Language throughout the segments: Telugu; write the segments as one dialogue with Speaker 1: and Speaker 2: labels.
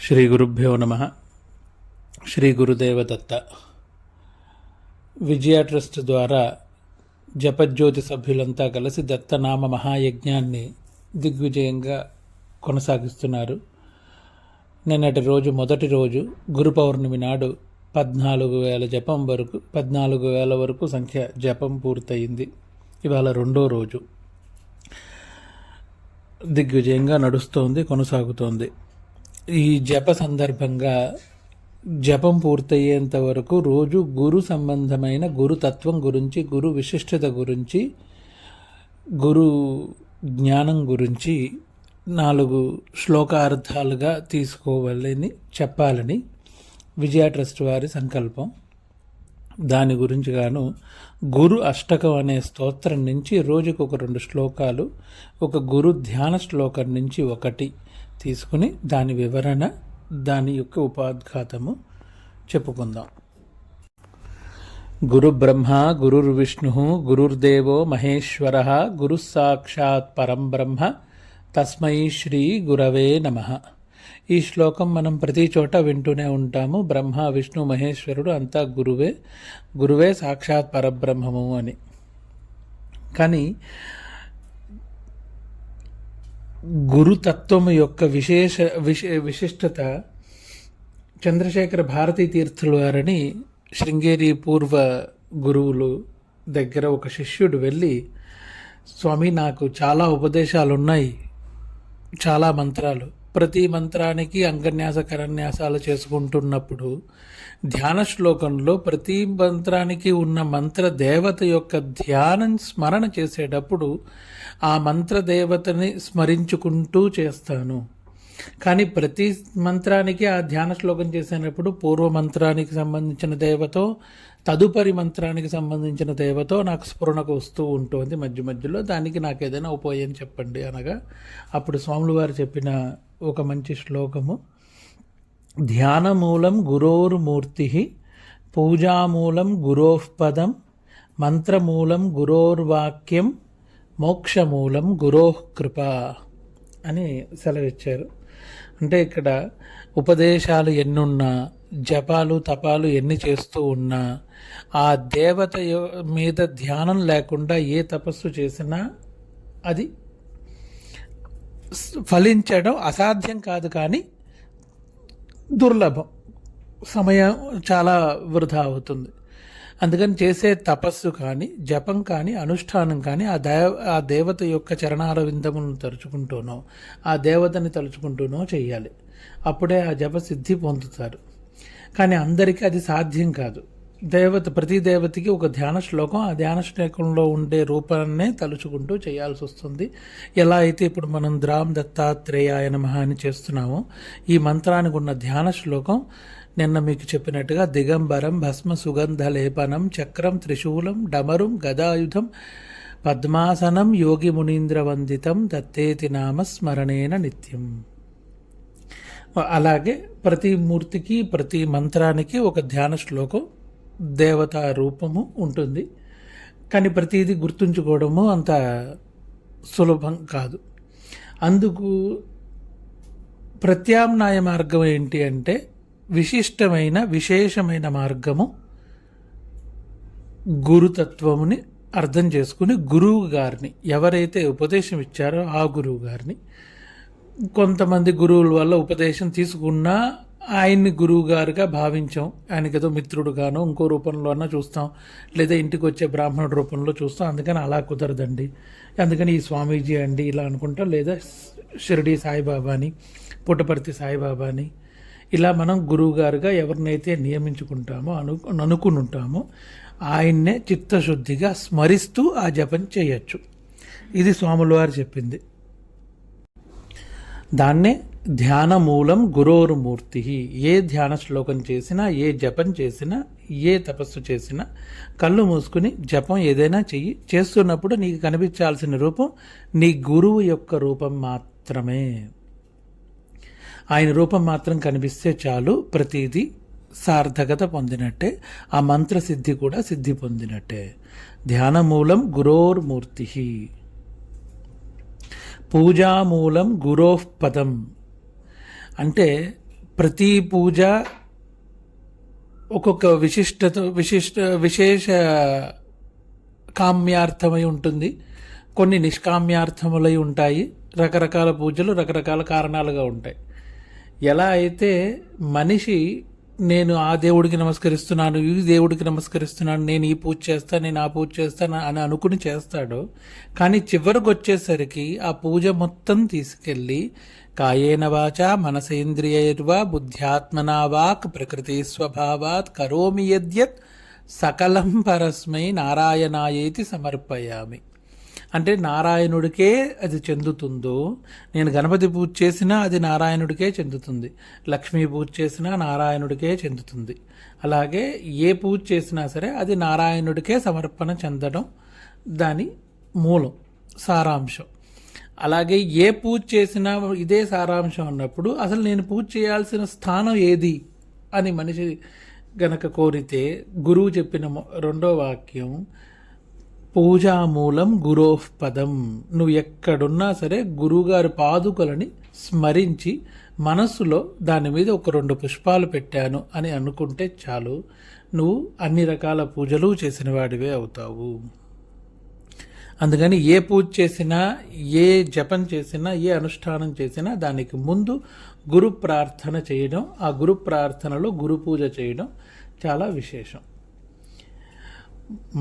Speaker 1: శ్రీ గురుభ్యో నమః. శ్రీ గురుదేవదత్త. విజయ ట్రస్ట్ ద్వారా జపజ్యోతి సభ్యులంతా కలిసి దత్తనామ మహాయజ్ఞాన్ని దిగ్విజయంగా కొనసాగిస్తున్నారు. నిన్నటి రోజు మొదటి రోజు గురు పౌర్ణమి నాడు 14,000 వరకు సంఖ్య జపం పూర్తయింది. ఇవాళ రెండో రోజు దిగ్విజయంగా నడుస్తోంది, కొనసాగుతోంది. ఈ జప సందర్భంగా జపం పూర్తయ్యేంత వరకు రోజు గురు సంబంధమైన గురుతత్వం గురించి, గురు విశిష్టత గురించి, గురు జ్ఞానం గురించి 4 శ్లోకార్థాలుగా తీసుకోవాలని చెప్పాలని విజయ ట్రస్ట్ వారి సంకల్పం. దాని గురించి గాను గురు అష్టకం అనే స్తోత్రం నుంచి రోజుకు ఒక 2 శ్లోకాలు, ఒక గురు ధ్యాన శ్లోకం నుంచి ఒకటి తీసుకుని దాని వివరణ, దాని యొక్క ఉపాద్ఘాతము చెప్పుకుందాం. గురు బ్రహ్మ గురుర్విష్ణు గురుర్దేవో మహేశ్వర గురు సాక్షాత్ పరం బ్రహ్మ తస్మై శ్రీ గురవే నమః. ఈ శ్లోకం మనం ప్రతి చోట వింటూనే ఉంటాము. బ్రహ్మ విష్ణు మహేశ్వరుడు అంతా గురువే సాక్షాత్ పరబ్రహ్మము అని. కానీ గురుతత్వము యొక్క విశిష్టత చంద్రశేఖర భారతీ తీర్థుల వారని శృంగేరి పూర్వ గురువులు దగ్గర ఒక శిష్యుడు వెళ్ళి, స్వామి నాకు చాలా ఉపదేశాలు ఉన్నాయి, చాలా మంత్రాలు, ప్రతి మంత్రానికి అంగన్యాస కరన్యాసాలు చేసుకుంటున్నప్పుడు ధ్యాన శ్లోకంలో ప్రతి మంత్రానికి ఉన్న మంత్ర దేవత యొక్క ధ్యానం స్మరణ చేసేటప్పుడు ఆ మంత్ర దేవతని స్మరించుకుంటూ చేస్తాను. కానీ ప్రతి మంత్రానికి ఆ ధ్యాన శ్లోకం చేసేటప్పుడు పూర్వ మంత్రానికి సంబంధించిన దేవతో తదుపరి మంత్రానికి సంబంధించిన దేవతో నాకు స్ఫురణకు వస్తూ ఉంటుంది మధ్య మధ్యలో. దానికి నాకు ఏదైనా ఉపాయం చెప్పండి అనగా అప్పుడు స్వాములు వారు చెప్పిన ఒక మంచి శ్లోకము, ధ్యానమూలం గురోర్మూర్తి పూజామూలం గురోఃపదం మంత్రమూలం గురోర్వాక్యం మోక్షమూలం గురోః కృప అని సెలవిచ్చారు. అంటే ఇక్కడ ఉపదేశాలు ఎన్నున్నా, జపాలు తపాలు ఎన్ని చేస్తూ ఉన్నా, ఆ దేవత మీద ధ్యానం లేకుండా ఏ తపస్సు చేసినా అది ఫలించడం అసాధ్యం కాదు, కానీ దుర్లభం, సమయం చాలా వృధా అవుతుంది. అందుకని చేసే తపస్సు కానీ, జపం కానీ, అనుష్ఠానం కానీ ఆ దేవత యొక్క చరణాల విందములను తలుచుకుంటూనో, ఆ దేవతని తలుచుకుంటూనో చేయాలి. అప్పుడే ఆ జప సిద్ధి పొందుతారు. కానీ అందరికీ అది సాధ్యం కాదు. ప్రతి దేవతకి ఒక ధ్యాన శ్లోకం, ఆ ధ్యాన శ్లోకంలో ఉండే రూపాన్నే తలుచుకుంటూ చేయాల్సి వస్తుంది. ఎలా అయితే ఇప్పుడు మనం ద్రామ్ దత్తాత్రేయాయ నమః అని చేస్తున్నామో, ఈ మంత్రానికి ఉన్న ధ్యాన శ్లోకం నిన్న మీకు చెప్పినట్టుగా దిగంబరం భస్మ సుగంధ లేపనం చక్రం త్రిశూలం డమరుం గదాయుధం పద్మాసనం యోగి మునీంద్ర వందితం దత్తేతి నామ స్మరణేన నిత్యం. అలాగే ప్రతి మూర్తికి, ప్రతి మంత్రానికి ఒక ధ్యాన శ్లోకం, దేవతా రూపము ఉంటుంది. కానీ ప్రతిదీ గుర్తుంచుకోవడము అంత సులభం కాదు. అందుకు ప్రత్యామ్నాయ మార్గం ఏంటి అంటే, విశేషమైన మార్గము గురుతత్వముని అర్థం చేసుకుని గురువు గారిని, ఎవరైతే ఉపదేశం ఇచ్చారో ఆ గురువు గారిని, కొంతమంది గురువుల వల్ల ఉపదేశం తీసుకున్నా ఆయన్ని గురువు గారుగా భావించాం, ఆయనకి ఏదో మిత్రుడుగానో ఇంకో రూపంలోనో చూస్తాం, లేదా ఇంటికి వచ్చే బ్రాహ్మణుడి రూపంలో చూస్తాం. అందుకని అలా కుదరదండి. అందుకని ఈ స్వామీజీ అండి ఇలా అనుకుంటాం, లేదా షిరిడి సాయిబాబాని, పుట్టపర్తి సాయిబాబాని, ఇలా మనం గురువు గారుగా ఎవరినైతే నియమించుకుంటామో, అనుకుని ఉంటామో ఆయన్నే చిత్తశుద్ధిగా స్మరిస్తూ ఆ జపం చేయొచ్చు. ఇది స్వాముల వారు చెప్పింది. దాన్నే ధ్యానమూలం గురోర్మూర్తి. ఏ ధ్యాన శ్లోకం చేసినా, ఏ జపం చేసినా, ఏ తపస్సు చేసినా కళ్ళు మూసుకుని జపం ఏదైనా చెయ్యి. చేస్తున్నప్పుడు నీకు కనిపించాల్సిన రూపం నీ గురువు యొక్క రూపం మాత్రమే. ఆయన రూపం మాత్రం కనిపిస్తే చాలు, ప్రతిదీ సార్థకత పొందినట్టే, ఆ మంత్రసిద్ధి కూడా సిద్ధి పొందినట్టే. ధ్యానమూలం గురోర్మూర్తి పూజామూలం గురోః పదం అంటే ప్రతి పూజ ఒక్కొక్క విశేష కామ్యార్థమై ఉంటుంది, కొన్ని నిష్కామ్యార్థములై ఉంటాయి. రకరకాల పూజలు రకరకాల కారణాలుగా ఉంటాయి. ఎలా అయితే మనిషి నేను ఆ దేవుడికి నమస్కరిస్తున్నాను, ఈ దేవుడికి నమస్కరిస్తున్నాను, నేను ఈ పూజ చేస్తాను, నేను ఆ పూజ చేస్తాను అని అనుకుని చేస్తాడో, కానీ చివరికి వచ్చేసరికి ఆ పూజ మొత్తం తీసుకెళ్ళి కాయేన వాచా మనసేంద్రియైర్వా బుద్ధ్యాత్మనా వాక్ ప్రకృతి స్వభావాత్ కరోమి యద్యత్ సకలం పరస్మై నారాయణాయేతి సమర్పయామి. అంటే నారాయణుడికే అది చెందుతుందో, నేను గణపతి పూజ చేసినా అది నారాయణుడికే చెందుతుంది, లక్ష్మీ పూజ చేసినా నారాయణుడికే చెందుతుంది. అలాగే ఏ పూజ చేసినా సరే అది నారాయణుడికే సమర్పణ చెందడం దాని మూలం, సారాంశం. అలాగే ఏ పూజ చేసినా ఇదే సారాంశం అన్నప్పుడు అసలు నేను పూజ చేయాల్సిన స్థానం ఏది అని మనిషి గనక కోరితే, గురువు చెప్పిన రెండో వాక్యం పూజామూలం గురోః పదం. నువ్వు ఎక్కడున్నా సరే గురువుగారి పాదుకలని స్మరించి మనస్సులో దాని మీద ఒక 2 పుష్పాలు పెట్టాను అని అనుకుంటే చాలు, నువ్వు అన్ని రకాల పూజలు చేసిన వాడివే అవుతావు. అందుకని ఏ పూజ చేసినా, ఏ జపం చేసినా, ఏ అనుష్ఠానం చేసినా దానికి ముందు గురు ప్రార్థన చేయడం, ఆ గురు ప్రార్థనలో గురు పూజ చేయడం చాలా విశేషం.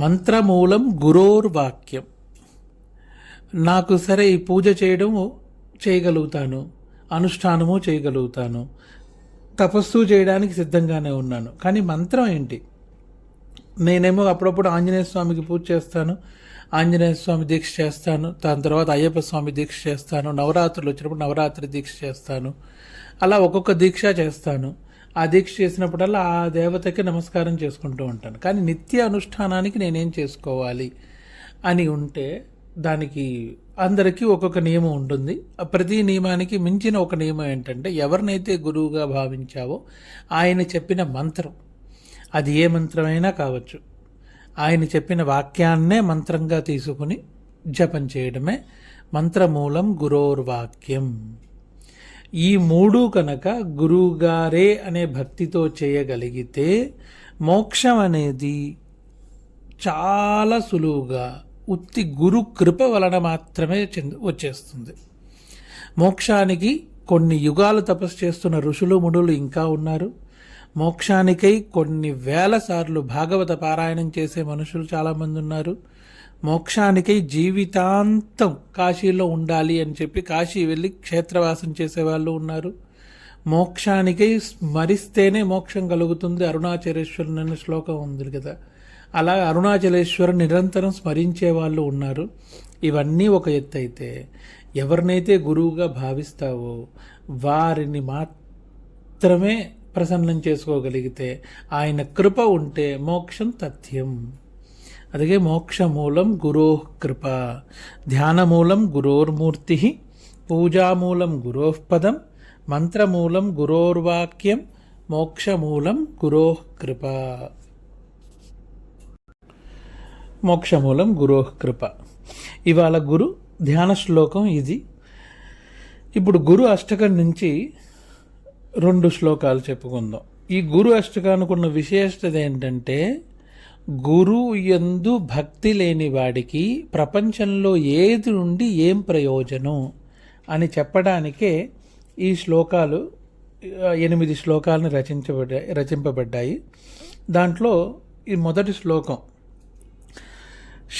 Speaker 1: మంత్రమూలం గురోర్వాక్యం. నాకు సరే ఈ పూజ చేయగలుగుతాను, అనుష్ఠానము చేయగలుగుతాను, తపస్సు చేయడానికి సిద్ధంగానే ఉన్నాను, కానీ మంత్రం ఏంటి? నేనేమో అప్పుడప్పుడు ఆంజనేయ స్వామికి పూజ చేస్తాను, ఆంజనేయ స్వామి దీక్ష చేస్తాను, దాని తర్వాత అయ్యప్ప స్వామి దీక్ష చేస్తాను, నవరాత్రులు వచ్చినప్పుడు నవరాత్రి దీక్ష చేస్తాను, అలా ఒక్కొక్క దీక్ష చేస్తాను. ఆ దీక్ష చేసినప్పుడల్లా ఆ దేవతకి నమస్కారం చేసుకుంటూ ఉంటాను. కానీ నిత్య అనుష్ఠానానికి నేనేం చేసుకోవాలి అని ఉంటే దానికి అందరికీ ఒక్కొక్క నియమం ఉంటుంది. ప్రతి నియమానికి మించిన ఒక నియమం ఏంటంటే, ఎవరినైతే గురువుగా భావించావో ఆయన చెప్పిన మంత్రం, అది ఏ మంత్రమైనా కావచ్చు, ఆయన చెప్పిన వాక్యాన్నే మంత్రంగా తీసుకుని జపం చేయడమే మంత్రమూలం గురోర్వాక్యం. ఈ 3 కనుక గురువుగారే అనే భక్తితో చేయగలిగితే మోక్షం అనేది చాలా సులువుగా ఉత్తి గురు కృప వలన మాత్రమే వచ్చేస్తుంది. మోక్షానికి కొన్ని యుగాలు తపస్సు చేస్తున్న ఋషులు మునులు ఇంకా ఉన్నారు. మోక్షానికై కొన్ని వేల సార్లు భాగవత పారాయణం చేసే మనుషులు చాలామంది ఉన్నారు. మోక్షానికై జీవితాంతం కాశీలో ఉండాలి అని చెప్పి కాశీ వెళ్ళి క్షేత్రవాసం చేసేవాళ్ళు ఉన్నారు. మోక్షానికై స్మరిస్తేనే మోక్షం కలుగుతుంది, అరుణాచలేశ్వరుని అనే శ్లోకం ఉంది కదా, అలా అరుణాచలేశ్వరు నిరంతరం స్మరించే వాళ్ళు ఉన్నారు. ఇవన్నీ ఒక ఎత్తు అయితే, ఎవరినైతే గురువుగా భావిస్తావో వారిని మాత్రమే ప్రసన్నం చేసుకోగలిగితే, ఆయన కృప ఉంటే మోక్షం తథ్యం. అదే మోక్షమూలం గురోః కృప, ధ్యానమూలం గురోర్మూర్తి, పూజామూలం గురోః పదం, మంత్రమూలం గురోర్వాక్యం, మోక్షమూలం గురోః కృప. మోక్షమూలం గురోః కృప. ఇవాళ గురు ధ్యాన శ్లోకం ఇది. ఇప్పుడు గురు అష్టకం నుంచి 2 శ్లోకాలు చెప్పుకుందాం. ఈ గురు అష్టకానికి ఉన్న విశేషత ఏంటంటే, గురువు యందు భక్తి లేని వాడికి ప్రపంచంలో ఏది నుండి ఏం ప్రయోజనం అని చెప్పడానికే ఈ శ్లోకాలు 8 శ్లోకాలను రచింపబడ్డాయి. దాంట్లో ఈ మొదటి శ్లోకం,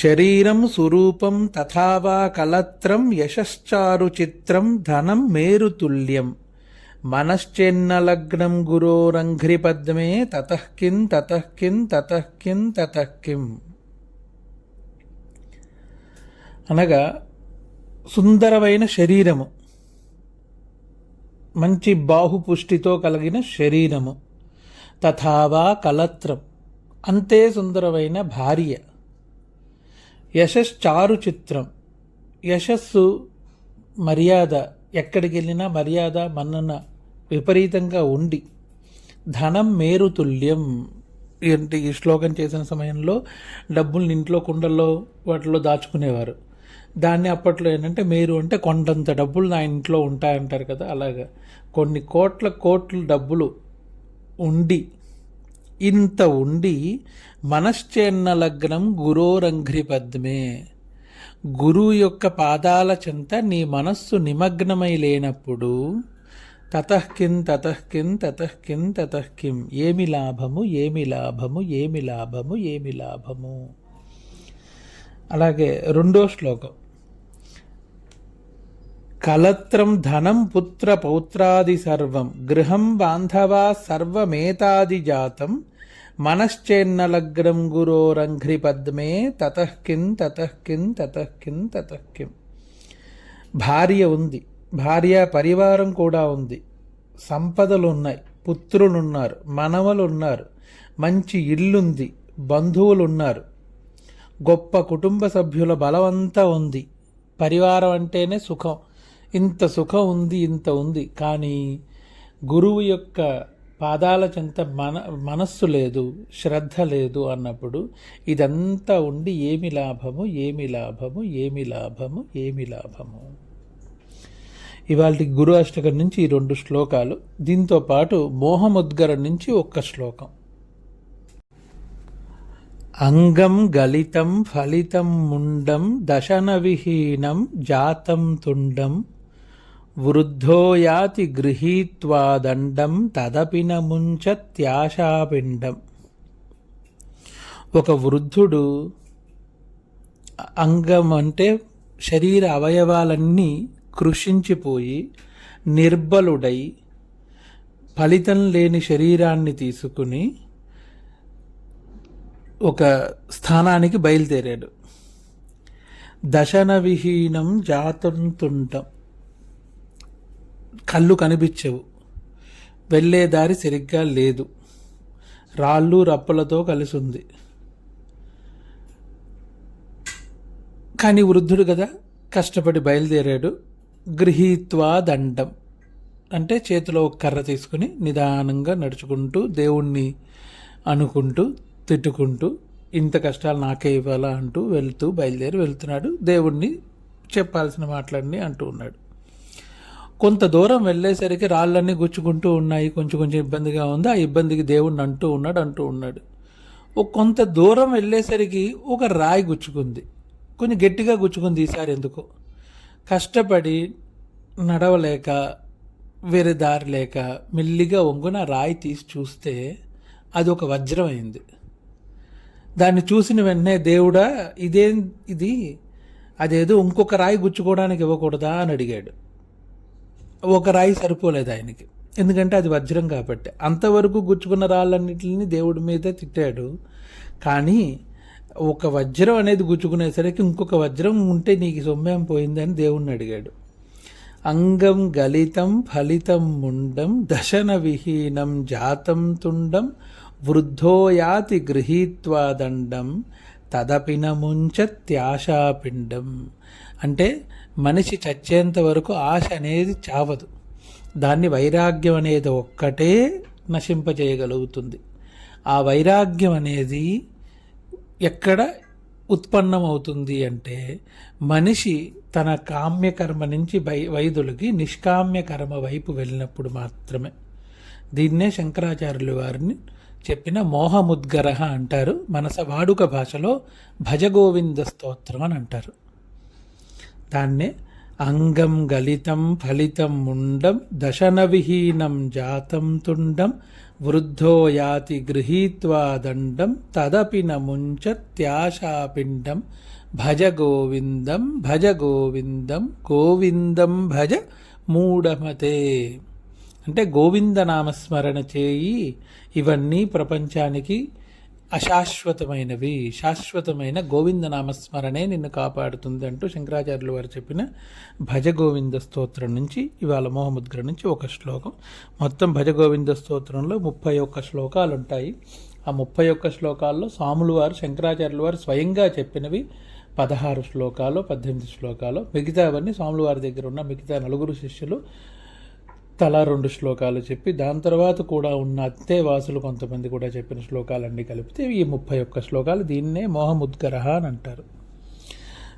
Speaker 1: శరీరం స్వరూపం తథావా కలత్రం యశశ్చారు చిత్రం ధనం మేరుతుల్యం మనశ్చెన్నలగ్నం గురోరంఘ్రి పద్మే తతఃకిం తతఃకిం తతఃకిం తతఃకిం. అనగా సుందరమైన శరీరము, మంచి బాహుపుష్టితో కలిగిన శరీరము, తథావా కలత్రం అంతే సుందరమైన భార్య, యశశ్చారు చిత్రం యశస్సు మర్యాద, ఎక్కడికి వెళ్ళినా మర్యాద మన్నన విపరీతంగా ఉండి, ధనం మేరుతుల్యం. ఏంటి ఈ శ్లోకం చేసిన సమయంలో డబ్బుల్ని ఇంట్లో కుండల్లో వాటిలో దాచుకునేవారు. దాన్ని అప్పట్లో ఏంటంటే మేరు అంటే కొండంత డబ్బులు నా ఇంట్లో ఉంటాయంటారు కదా, అలాగా కొన్ని కోట్ల డబ్బులు ఉండి, ఇంత ఉండి మనశ్చేన్న లగ్నం గురోరంఘ్రి పద్మే, గురువు యొక్క పాదాల చెంత నీ మనస్సు నిమగ్నమై లేనప్పుడు తతఃకిం తతఃకిం తతఃకిం తతఃకిం, ఏమి లాభము ఏమి లాభము ఏమి లాభము ఏమి లాభము. అలాగే రెండో శ్లోకం, కలత్రం ధనం పుత్ర పౌత్రాది సర్వం గృహం బాంధవా సర్వమేతాది జాతం మనశ్చేన్న లగ్నం గురోరంఘ్రి పద్మే తతఃకిం తతఃకిం తతఃకిం తతఃకిం. భార్య ఉంది, భార్య పరివారం కూడా ఉంది, సంపదలు ఉన్నాయి, పుత్రులున్నారు, మనవలున్నారు, మంచి ఇల్లుంది, బంధువులున్నారు, గొప్ప కుటుంబ సభ్యుల బలమంతా ఉంది. పరివారం అంటేనే సుఖం, ఇంత సుఖం ఉంది, ఇంత ఉంది. కానీ గురువు యొక్క పాదాల చెంత మనస్సు లేదు, శ్రద్ధ లేదు అన్నప్పుడు ఇదంతా ఉండి ఏమి లాభము ఏమి లాభము ఏమి లాభము ఏమి లాభము. ఇవాళ గురు అష్టకం నుంచి ఈ 2 శ్లోకాలు, దీంతో పాటు మోహముద్గరం నుంచి 1 శ్లోకం. అంగం గలితం ఫలితం ముండం దశన విహీనం జాతం తుండం వృద్ధో యాతి గృహీత్వా దండం తదపిన ముంచత్యాశాపిండం. ఒక వృద్ధుడు, అంగం అంటే శరీర అవయవాలన్నీ కృషించిపోయి నిర్బలుడై ఫలితం లేని శరీరాన్ని తీసుకుని ఒక స్థానానికి బయలుదేరాడు. దశన విహీనం జాతం తుండం, కళ్ళు కనిపించవు, వెళ్ళే దారి సరిగ్గా లేదు, రాళ్ళు రప్పలతో కలిసి ఉంది. కానీ వృద్ధుడు కదా, కష్టపడి బయలుదేరాడు. గృహీత్వా దండం అంటే చేతిలో ఒక కర్ర తీసుకుని నిదానంగా నడుచుకుంటూ దేవుణ్ణి అనుకుంటూ తిట్టుకుంటూ ఇంత కష్టాలు నాకే ఇవ్వాలా అంటూ బయలుదేరి వెళ్తున్నాడు. దేవుణ్ణి చెప్పాల్సిన మాటలన్నీ అంటూ ఉన్నాడు. కొంత దూరం వెళ్ళేసరికి రాళ్ళన్నీ గుచ్చుకుంటూ ఉన్నాయి, కొంచెం ఇబ్బందిగా ఉంది. ఆ ఇబ్బందికి దేవుణ్ణి అంటూ ఉన్నాడు. కొంత దూరం వెళ్ళేసరికి ఒక రాయి గుచ్చుకుంది, కొంచెం గట్టిగా గుచ్చుకుంది. ఈసారి ఎందుకో కష్టపడి నడవలేక వేరే దారి లేక మెల్లిగా వంగున రాయి తీసి చూస్తే అది ఒక వజ్రం అయింది. దాన్ని చూసిన వెంటనే దేవుడా ఇది అదేదో ఇంకొక రాయి గుచ్చుకోవడానికి ఇవ్వకూడదా అని అడిగాడు. ఒక రాయి సరిపోలేదు ఆయనకి, ఎందుకంటే అది వజ్రం కాబట్టి. అంతవరకు గుచ్చుకున్న రాళ్ళన్నింటిని దేవుడి మీద తిట్టాడు. కానీ ఒక వజ్రం అనేది గుచ్చుకునేసరికి ఇంకొక వజ్రం ఉంటే నీకు సొమ్మేం పోయిందని దేవుణ్ణి అడిగాడు. అంగం గలితం ఫలితం ముండం దశన విహీనం జాతం తుండం వృద్ధో యాతి గృహీత్వా దండం తదపిన ముంచత్యాశాపిండం. అంటే మనిషి చచ్చేంత వరకు ఆశ అనేది చావదు, దాన్ని వైరాగ్యం అనేది ఒక్కటే నశింపజేయగలుగుతుంది. ఆ వైరాగ్యం అనేది ఎక్కడ ఉత్పన్నమవుతుంది అంటే మనిషి తన కామ్యకర్మ నుంచి వైదొలిగి నిష్కామ్య కర్మ వైపు వెళ్ళినప్పుడు మాత్రమే. దీన్నే శంకరాచార్యుల వారిని చెప్పిన మోహముద్గరహ అంటారు. వాడుక భాషలో భజగోవింద స్తోత్రం అని అంటారు. దాన్నే అంగం గలితం ఫలితం ముండం దశన విహీనం జాతం తుండం వృద్ధో యాతి గృహీత్వా దండం తదపిన ముంచత్యాశాపిండం భజ గోవిందం గోవిందం భజ మూఢమతే. అంటే గోవింద నామస్మరణ చేయి, ఇవన్నీ ప్రపంచానికి అశాశ్వతమైనవి, శాశ్వతమైన గోవింద నామస్మరణే నిన్ను కాపాడుతుంది అంటూ శంకరాచార్యులు వారు చెప్పిన భజ గోవింద స్తోత్రం నుంచి ఇవాళ మోహముద్గర నుంచి 1 శ్లోకం. మొత్తం భజ గోవింద స్తోత్రంలో 31 శ్లోకాలు ఉంటాయి. ఆ 31 శ్లోకాల్లో స్వాములు వారు శంకరాచార్యుల వారు స్వయంగా చెప్పినవి 16 శ్లోకాలు 18 శ్లోకాలు. మిగతావన్నీ స్వాముల వారి దగ్గర ఉన్న మిగతా 4 శిష్యులు తలా 2 శ్లోకాలు చెప్పి, దాని తర్వాత కూడా ఉన్న అంతేవాసులు కొంతమంది కూడా చెప్పిన శ్లోకాలన్నీ కలిపితే ఈ 31 శ్లోకాలు. దీన్నే మోహముద్గర అని అంటారు.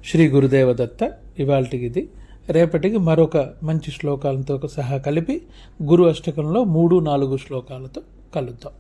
Speaker 1: శ్రీ గురుదేవదత్త. ఇవాళకి ఇది. రేపటికి మరొక మంచి శ్లోకాలతో సహా కలిపి గురు అష్టకంలో 3-4 శ్లోకాలతో కలుద్దాం.